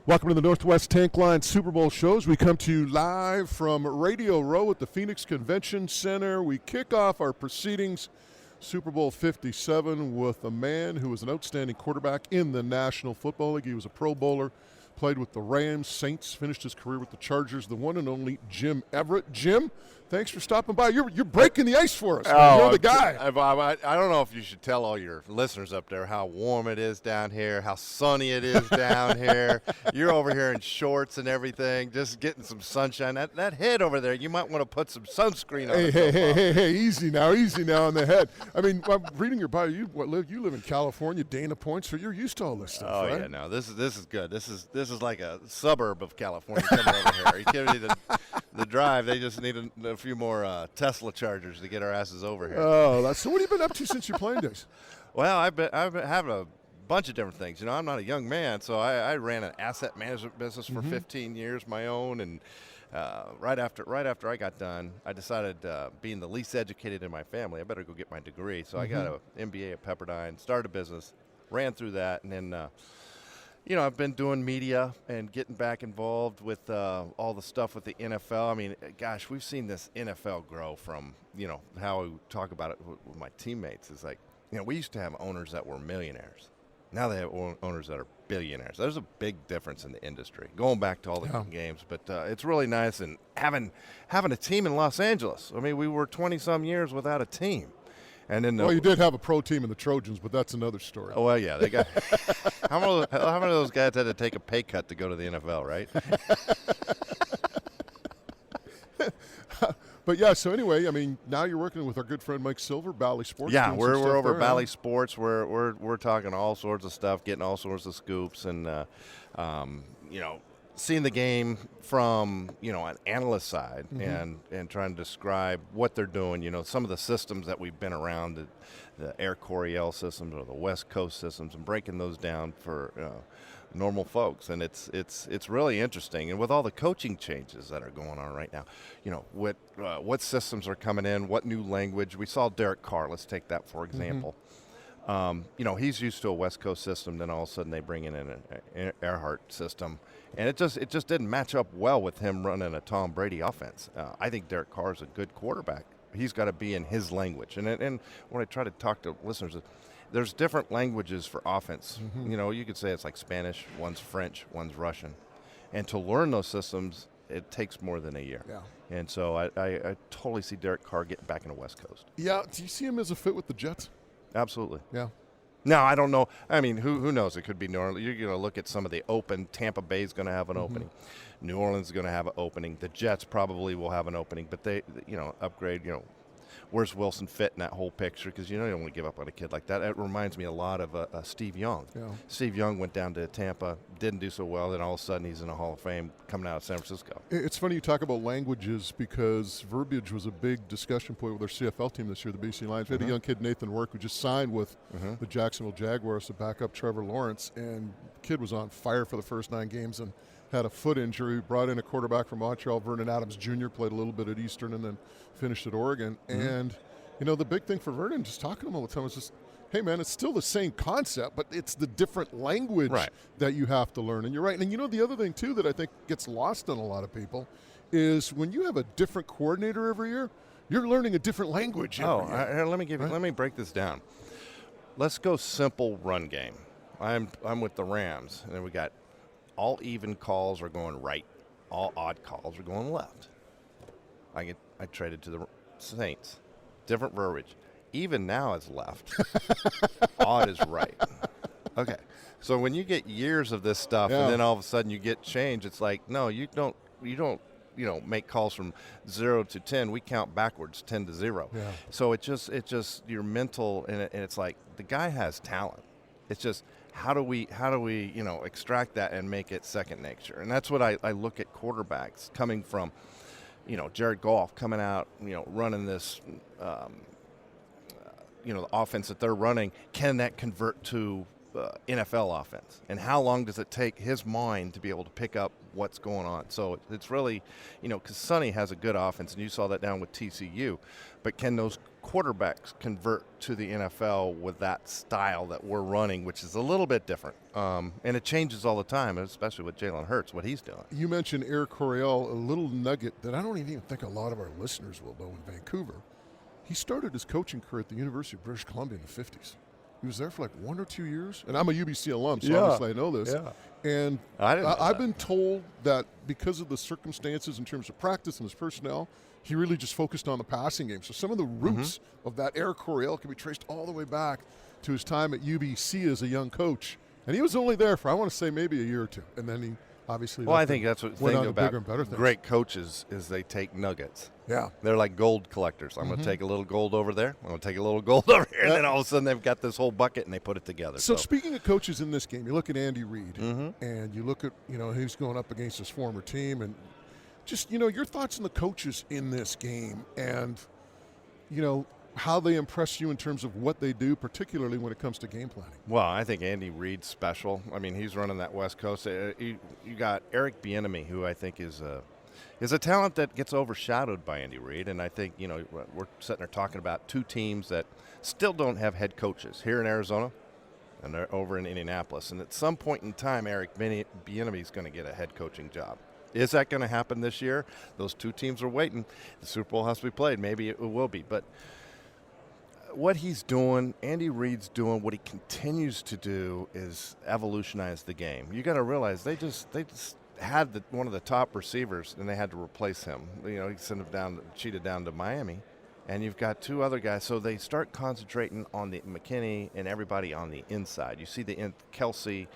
Welcome to the Northwest Tank Line Super Bowl shows. We come to you live from Radio Row at the Phoenix Convention Center. We kick off our proceedings, Super Bowl 57, with a man who was an outstanding quarterback in the National Football League. He was a Pro Bowler, played with the Rams, Saints, finished his career with the Chargers, the one and only Jim Everett. Jim, thanks for stopping by. You're breaking the ice for us. Man. You're the guy. I don't know if you should tell all your listeners up there how warm it is down here, how sunny it is down here. You're over here in shorts and everything, just getting some sunshine. That head over there, you might want to put some sunscreen on. Hey, easy now on the head. I mean, I'm reading your bio. You live in California, Dana Point, so you're used to all this stuff, right? Oh yeah, no, this is good. This is like a suburb of California coming over here. Are you kidding me? The drive, they just need a few more Tesla chargers to get our asses over here. Oh, so what have you been up to since your playing days? Well, I've been having a bunch of different things. You know, I'm not a young man, so I ran an asset management business for 15 years, my own, and right after I got done, I decided, being the least educated in my family, I better go get my degree. So I got an MBA at Pepperdine, started a business, ran through that, and then I've been doing media and getting back involved with all the stuff with the NFL. I mean, gosh, we've seen this NFL grow from, how we talk about it with my teammates. It's like, we used to have owners that were millionaires. Now they have owners that are billionaires. There's a big difference in the industry, going back to all the games. But it's really nice, and having a team in Los Angeles. I mean, we were 20-some years without a team. And then you did have a pro team in the Trojans, but that's another story. Oh, well, yeah. They got how many of those guys had to take a pay cut to go to the NFL, right? But, yeah, so anyway, I mean, now you're working with our good friend Mike Silver, Bally Sports. Yeah, we're over at Bally Sports. We're talking all sorts of stuff, getting all sorts of scoops, and, seeing the game from, an analyst side and trying to describe what they're doing, some of the systems that we've been around, the Air Coryell systems or the West Coast systems, and breaking those down for normal folks. And it's really interesting. And with all the coaching changes that are going on right now, what systems are coming in, what new language. We saw Derek Carr, let's take that for example. He's used to a West Coast system, then all of a sudden they bring in an Earhart system. And it just didn't match up well with him running a Tom Brady offense. I think Derek Carr is a good quarterback. He's got to be in his language. And when I try to talk to listeners, there's different languages for offense. You could say it's like Spanish, one's French, one's Russian. And to learn those systems, it takes more than a year. Yeah. And so I totally see Derek Carr getting back in the West Coast. Yeah. Do you see him as a fit with the Jets? Absolutely. Yeah. No, I don't know. I mean, who knows? It could be New Orleans. You're going to look at some of the open. Tampa Bay is going to have an opening. New Orleans is going to have an opening. The Jets probably will have an opening, but they, upgrade, where's Wilson fit in that whole picture? Because, you don't want to give up on a kid like that. It reminds me a lot of Steve Young. Yeah. Steve Young went down to Tampa, didn't do so well, then all of a sudden he's in the Hall of Fame coming out of San Francisco. It's funny you talk about languages because verbiage was a big discussion point with our CFL team this year, the BC Lions. We had a young kid, Nathan Work, who just signed with the Jacksonville Jaguars to back up Trevor Lawrence, and the kid was on fire for the first 9 games and had a foot injury, brought in a quarterback from Montreal, Vernon Adams Jr., played a little bit at Eastern and then finished at Oregon. And, the big thing for Vernon, just talking to him all the time, was just, hey, man, it's still the same concept, but it's the different language that you have to learn. And you're right. And, the other thing, too, that I think gets lost on a lot of people is when you have a different coordinator every year, you're learning a different language every year. Let me break this down. Let's go simple run game. I'm with the Rams, and then we got all even calls are going right. All odd calls are going left. I traded to the Saints. Different verbiage. Even now it's left. Odd is right. Okay. So when you get years of this stuff and then all of a sudden you get change, it's like, no, you don't make calls from 0 to 10. We count backwards, 10 to 0. Yeah. So it just your mental, and it's like the guy has talent. It's just how do we extract that and make it second nature? And that's what I look at quarterbacks coming from, Jared Goff coming out, running this, the offense that they're running. Can that convert to NFL offense, and how long does it take his mind to be able to pick up what's going on? So it's really, because Sonny has a good offense, and you saw that down with TCU, but can those quarterbacks convert to the NFL with that style that we're running, which is a little bit different, and it changes all the time, especially with Jalen Hurts, what he's doing. You mentioned Eric Coryell, a little nugget that I don't even think a lot of our listeners will know in Vancouver. He started his coaching career at the University of British Columbia in the 50s. He was there for like 1 or 2 years. And I'm a UBC alum, so obviously I know this. Yeah. And I've been told that because of the circumstances in terms of practice and his personnel, he really just focused on the passing game. So some of the roots of that Eric Coryell can be traced all the way back to his time at UBC as a young coach. And he was only there for, I want to say, maybe a year or two. And then he obviously I think that's what the thing about bigger and great coaches is they take nuggets. Yeah. They're like gold collectors. I'm going to take a little gold over there. I'm going to take a little gold over here. And then all of a sudden they've got this whole bucket and they put it together. So speaking of coaches in this game, you look at Andy Reid and you look at, he's going up against his former team, and just, your thoughts on the coaches in this game and, how they impress you in terms of what they do, particularly when it comes to game planning. Well, I think Andy Reid's special. I mean, he's running that West Coast. You got Eric Bieniemy, who I think is a talent that gets overshadowed by Andy Reid. And I think, we're sitting there talking about two teams that still don't have head coaches here in Arizona and they're over in Indianapolis. And at some point in time, Eric Bieniemy is going to get a head coaching job. Is that going to happen this year? Those two teams are waiting. The Super Bowl has to be played. Maybe it will be. But what he's doing, Andy Reid's doing, what he continues to do is evolutionize the game. You got to realize they just had one of the top receivers, and they had to replace him. He sent him cheated down to Miami, and you've got two other guys. So they start concentrating on the McKinney and everybody on the inside. You see Kelsey,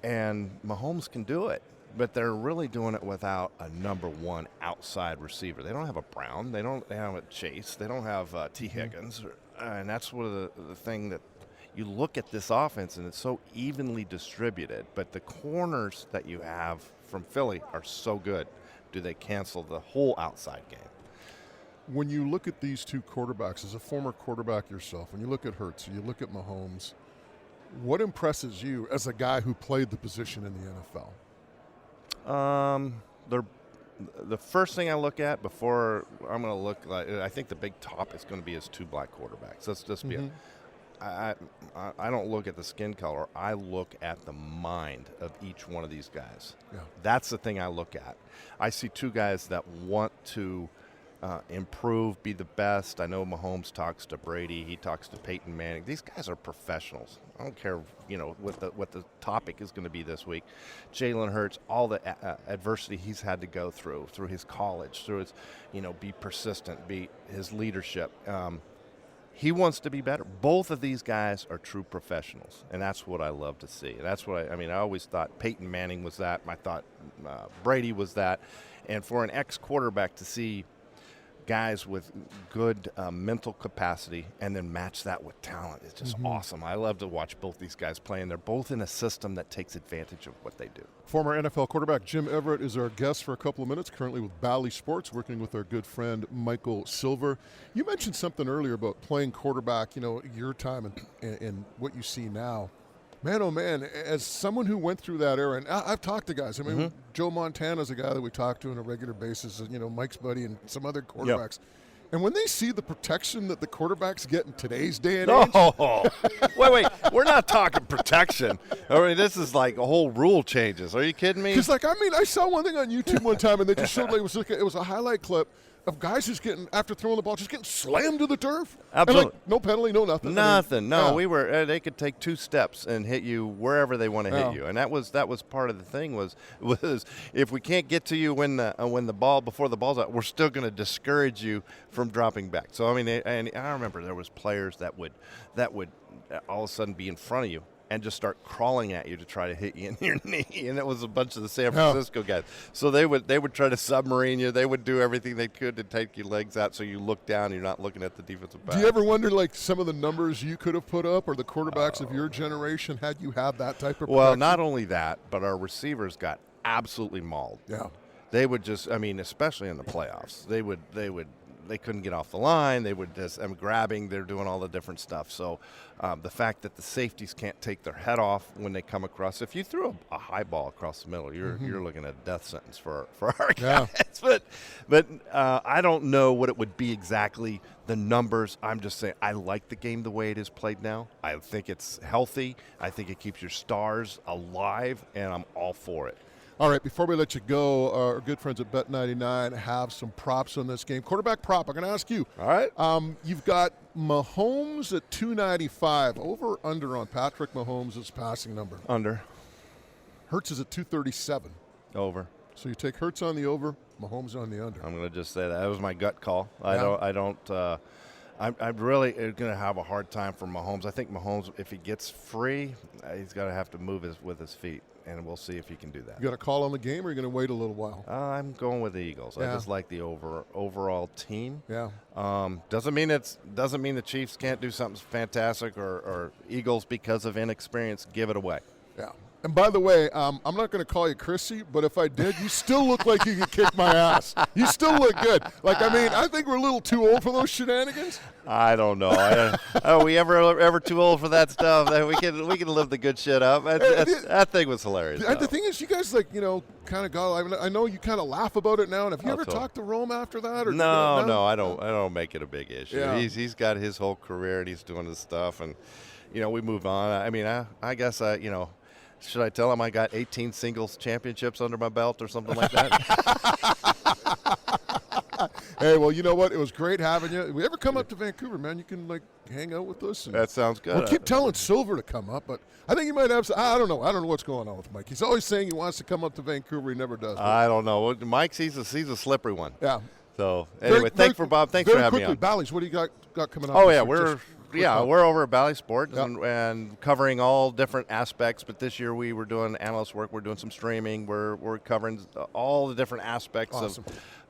and Mahomes can do it. But they're really doing it without a number one outside receiver. They don't have a Brown. They don't have a Chase. They don't have T. Higgins. And that's one of the thing that you look at this offense, and it's so evenly distributed. But the corners that you have from Philly are so good. Do they cancel the whole outside game? When you look at these two quarterbacks, as a former quarterback yourself, when you look at Hurts, you look at Mahomes, what impresses you as a guy who played the position in the NFL? The first thing I look at before I'm going to look like, I think the big top is going to be his two black quarterbacks. Let's just be I don't look at the skin color. I look at the mind of each one of these guys. Yeah. That's the thing I look at. I see two guys that want to improve, be the best. I know Mahomes talks to Brady. He talks to Peyton Manning. These guys are professionals. I don't care, what the topic is going to be this week. Jalen Hurts, all the adversity he's had to go through his college, through his, be persistent, be his leadership. He wants to be better. Both of these guys are true professionals, and that's what I love to see. That's what I always thought Peyton Manning was that. I thought Brady was that. And for an ex-quarterback to see guys with good mental capacity and then match that with talent is just awesome. I love to watch both these guys play, and they're both in a system that takes advantage of what they do. Former NFL quarterback Jim Everett is our guest for a couple of minutes, currently with Bally Sports, working with our good friend Michael Silver. You mentioned something earlier about playing quarterback, your time and what you see now. Man, oh man, as someone who went through that era, and I've talked to guys. I mean, Joe Montana's a guy that we talk to on a regular basis, Mike's buddy and some other quarterbacks. Yep. And when they see the protection that the quarterbacks get in today's day and age. Oh, wait, we're not talking protection. I mean, this is like a whole rule changes. Are you kidding me? Because, I saw one thing on YouTube one time, and they just showed it was a highlight clip of guys just getting, after throwing the ball, just getting slammed to the turf. Absolutely. And no penalty, no nothing. Nothing. We were. They could take 2 steps and hit you wherever they want to hit you, and that was part of the thing was if we can't get to you when the ball before the ball's out, we're still going to discourage you from dropping back. So and I remember there was players that would all of a sudden be in front of you and just start crawling at you to try to hit you in your knee. And it was a bunch of the San Francisco guys. So they would try to submarine you. They would do everything they could to take your legs out so you look down and you're not looking at the defensive back. Do you ever wonder, some of the numbers you could have put up or the quarterbacks of your generation had you had that type of protection? Well, not only that, but our receivers got absolutely mauled. Yeah. They would just, especially in the playoffs, they would they couldn't get off the line. They would just grabbing. They're doing all the different stuff. So the fact that the safeties can't take their head off when they come across. If you threw a high ball across the middle, you're looking at a death sentence for our guys. But I don't know what it would be exactly. The numbers. I'm just saying I like the game the way it is played now. I think it's healthy. I think it keeps your stars alive, and I'm all for it. All right, before we let you go, our good friends at Bet99 have some props on this game. Quarterback prop, I'm going to ask you. All right. You've got Mahomes at 295. Over, under on Patrick Mahomes' passing number? Under. Hertz is at 237. Over. So you take Hertz on the over, Mahomes on the under. I'm going to just say that was my gut call. Yeah. I'm really going to have a hard time for Mahomes. I think Mahomes, if he gets free, he's got to have to move with his feet, and we'll see if he can do that. You got a call on the game, or are you going to wait a little while? I'm going with the Eagles. Yeah. I just like the overall team. Yeah. Doesn't mean the Chiefs can't do something fantastic, or Eagles, because of inexperience, give it away. Yeah. And by the way, I'm not going to call you Chrissy, but if I did, you still look like you could kick my ass. You still look good. I think we're a little too old for those shenanigans. I don't know. Are we ever too old for that stuff? We can live the good shit up. That thing was hilarious. The thing is, you guys kind of go. I know you kind of laugh about it now. And have you ever talked to Rome after that? Or no, I don't make it a big issue. Yeah. He's got his whole career and he's doing his stuff, and we move on. I guess should I tell him I got 18 singles championships under my belt or something like that? Hey, well, you know what? It was great having you. If we ever come up to Vancouver, man, you can hang out with us. That sounds good. We'll keep telling Silver to come up, but I think he might have. I don't know what's going on with Mike. He's always saying he wants to come up to Vancouver. He never does. I don't know. Mike's he's a slippery one. Yeah. So anyway, thanks for having me on. Bally's, what do you got coming up? Oh yeah, we're over at Bally Sports and covering all different aspects. But this year we were doing analyst work. We're doing some streaming. We're covering all the different aspects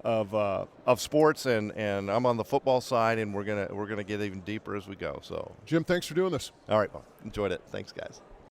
of sports, and I'm on the football side, and we're gonna get even deeper as we go. So Jim, thanks for doing this. All right, well, enjoyed it. Thanks, guys.